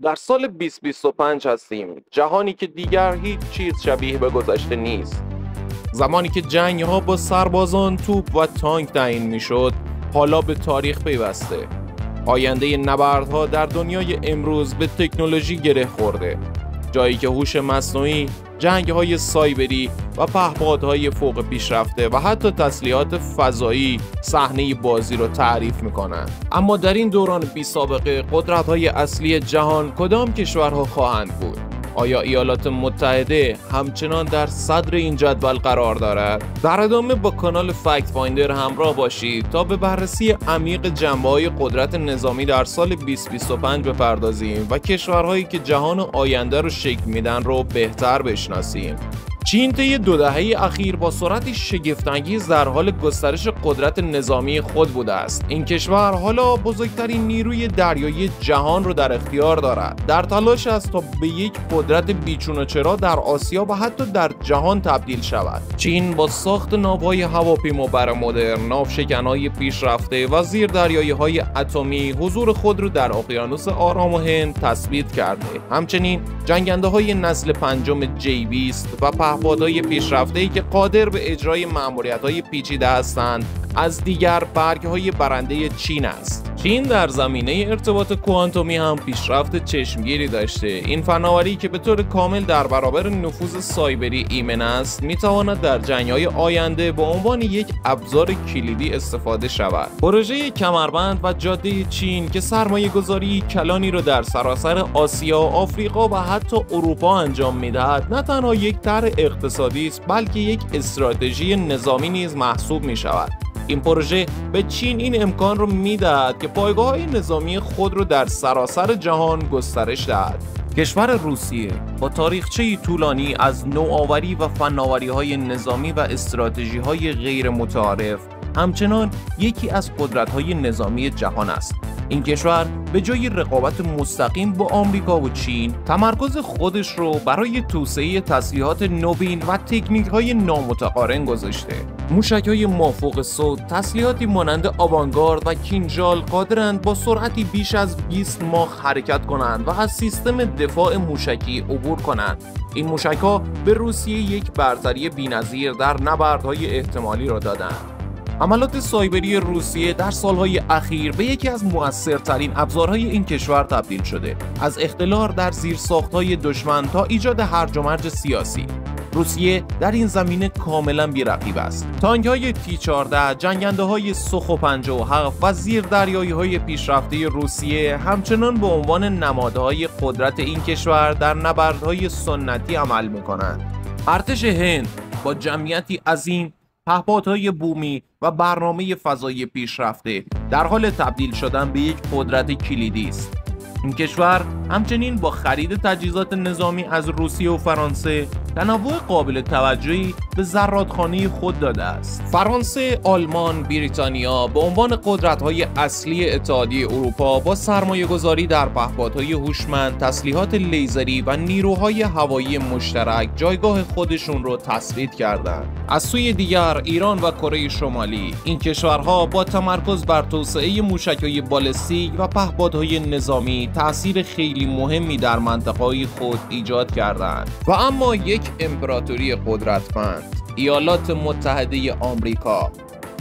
در سال 2025 هستیم، جهانی که دیگر هیچ چیز شبیه به گذشته نیست. زمانی که جنگ‌ها با سربازان، توپ و تانک تعیین می‌شد، حالا به تاریخ پیوسته. آینده نبردها در دنیای امروز به تکنولوژی گره خورده، جایی که هوش مصنوعی، جنگ‌های سایبری و پهپادهای فوق پیشرفته و حتی تسلیحات فضایی صحنه بازی رو تعریف می‌کنند. اما در این دوران بی‌سابقه قدرت‌های اصلی جهان کدام کشورها خواهند بود؟ آیا ایالات متحده همچنان در صدر این جدول قرار دارد؟ در ادامه با کانال فکت فایندر همراه باشید تا به بررسی عمیق جنبه‌های قدرت نظامی در سال 2025 بپردازیم و کشورهایی که جهان آینده رو شکل میدن رو بهتر بشناسیم. چین طی 2 دهه اخیر با سرعتی شگفت‌انگیز در حال گسترش قدرت نظامی خود بوده است. این کشور حالا بزرگترین نیروی دریایی جهان را در اختیار دارد. در تلاش است تا به یک قدرت بیچون و چرا در آسیا و حتی در جهان تبدیل شود. چین با ساخت ناوهای هواپیمابر مدرن، ناوشکن‌های پیشرفته و زیردریایی‌های اتمی حضور خود را در اقیانوس آرام و هند تثبیت کرده. همچنین جنگنده‌های نسل 5 J-20 و پهپادهای پیشرفته‌ای که قادر به اجرای مأموریت‌های پیچیده هستند از دیگر برگ‌های برنده چین است. چین در زمینه ارتباط کوانتومی هم پیشرفت چشمگیری داشته. این فناوری که به طور کامل در برابر نفوذ سایبری ایمن است، می‌تواند در جنگ‌های آینده به عنوان یک ابزار کلیدی استفاده شود. پروژه کمربند و جاده چین که سرمایه‌گذاری کلانی را در سراسر آسیا، آفریقا و حتی اروپا انجام می‌دهد، نه تنها یک طرح اقتصادی است، بلکه یک استراتژی نظامی نیز محسوب می‌شود. این پروژه به چین این امکان رو میدهد که پایگاه‌های نظامی خود رو در سراسر جهان گسترش دهد. کشور روسیه با تاریخچه‌ای طولانی از نوآوری و فناوری‌های نظامی و استراتژی‌های غیر متعارف، همچنان یکی از قدرت‌های نظامی جهان است. این کشور به جای رقابت مستقیم با آمریکا و چین، تمرکز خودش رو برای توسعه تسلیحات نوین و تکنیک‌های نامتقارن گذاشته. موشک‌های مافوق صوت، تسلیحاتی مانند آوانگارد و کینژال قادرند با سرعتی بیش از 20 ماخ حرکت کنند و از سیستم دفاع موشکی عبور کنند. این موشک‌ها به روسیه یک برتری بی‌نظیر در نبردهای احتمالی را دادند. حملات سایبری روسیه در سالهای اخیر به یکی از مؤثرترین ابزارهای این کشور تبدیل شده، از اختلال در زیرساخت‌های دشمن تا ایجاد هرج و مرج سیاسی. روسیه در این زمینه کاملا بی‌رقیب است. تانک‌های T-14، جنگنده‌های سوخو 57 و زیردریایی‌های پیشرفته روسیه همچنان به عنوان نمادهای قدرت این کشور در نبردهای سنتی عمل می‌کنند. ارتش هند با جمعیتی عظیم، پهپادهای بومی و برنامه فضایی پیشرفته در حال تبدیل شدن به یک قدرت کلیدی است. این کشور همچنین با خرید تجهیزات نظامی از روسیه و فرانسه تنوع قابل توجهی به زرادخانه خود داده است. فرانسه، آلمان، بریتانیا به عنوان قدرت‌های اصلی اتحادیه اروپا با سرمایه‌گذاری در پهپادهای هوشمند، تسلیحات لیزری و نیروهای هوایی مشترک جایگاه خودشون رو تثبیت کردند. از سوی دیگر ایران و کره شمالی، این کشورها با تمرکز بر توسعه موشک‌های بالستیک و پهپادهای نظامی تأثیر خیلی مهمی در منطقه‌های خود ایجاد کردند. و اما یک امپراتوری قدرتمند، ایالات متحده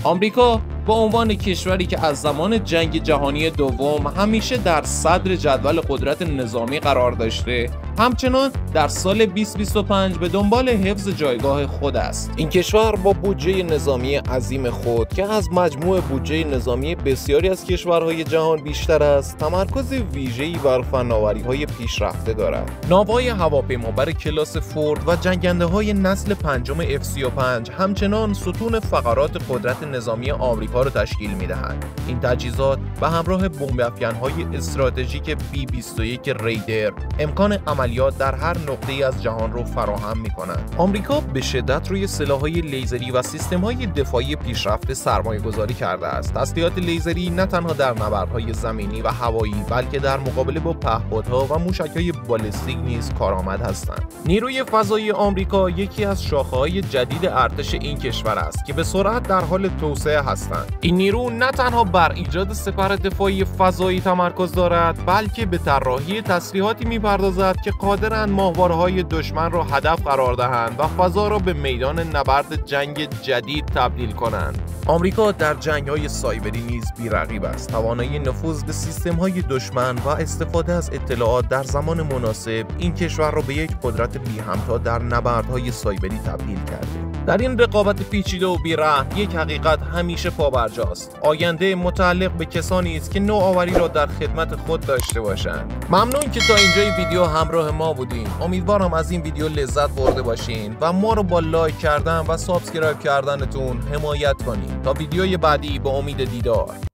آمریکا با عنوان کشوری که از زمان جنگ جهانی دوم همیشه در صدر جدول قدرت نظامی قرار داشته، همچنان در سال 2025 به دنبال حفظ جایگاه خود است. این کشور با بودجه نظامی عظیم خود که از مجموع بودجه نظامی بسیاری از کشورهای جهان بیشتر است، تمرکز ویژه‌ای بر فناوری‌های پیشرفته دارد. ناوهای هواپیمابر کلاس فورد و جنگنده‌های نسل 5 F-35 همچنان ستون فقرات قدرت نظامی آمریکا را تشکیل می‌دهند. این تجهیزات به همراه بمب‌افکن‌های استراتژیک B-21 ریدر امکان عملیات در هر نقطه‌ای از جهان را فراهم می‌کنند. آمریکا به شدت روی سلاح‌های لیزری و سیستم‌های دفاعی پیشرفته سرمایه‌گذاری کرده است. تسلیحات لیزری نه تنها در نبردهای زمینی و هوایی، بلکه در مقابله با پهپادها و موشک‌های بالستیک نیز کارآمد هستند. نیروی فضایی آمریکا یکی از شاخه‌های جدید ارتش این کشور است که به سرعت در حال توسعه هستند. دارند. این نیرو نه تنها بر ایجاد سپر دفاعی فضایی تمرکز دارد، بلکه به طراحی تسلیحاتی می‌پردازد که قادرند ماهواره‌های دشمن را هدف قرار دهند و فضا را به میدان نبرد جنگ جدید تبدیل کنند. آمریکا در جنگ‌های سایبری نیز بی‌رقیب است. توانایی نفوذ به سیستم‌های دشمن و استفاده از اطلاعات در زمان مناسب این کشور را به یک قدرت بی‌همتا در نبردهای سایبری تبدیل کرده. در این رقابت پیچیده و بی‌رحم یک حقیقت همیشه پابرجاست. آینده متعلق به کسانی است که نوآوری را در خدمت خود داشته باشند. ممنون که تا اینجای ویدیو همراه ما بودین. امیدوارم از این ویدیو لذت برده باشین و ما رو با لایک کردن و سابسکرایب کردنتون حمایت کنین. تا ویدیوی بعدی با امید دیدار.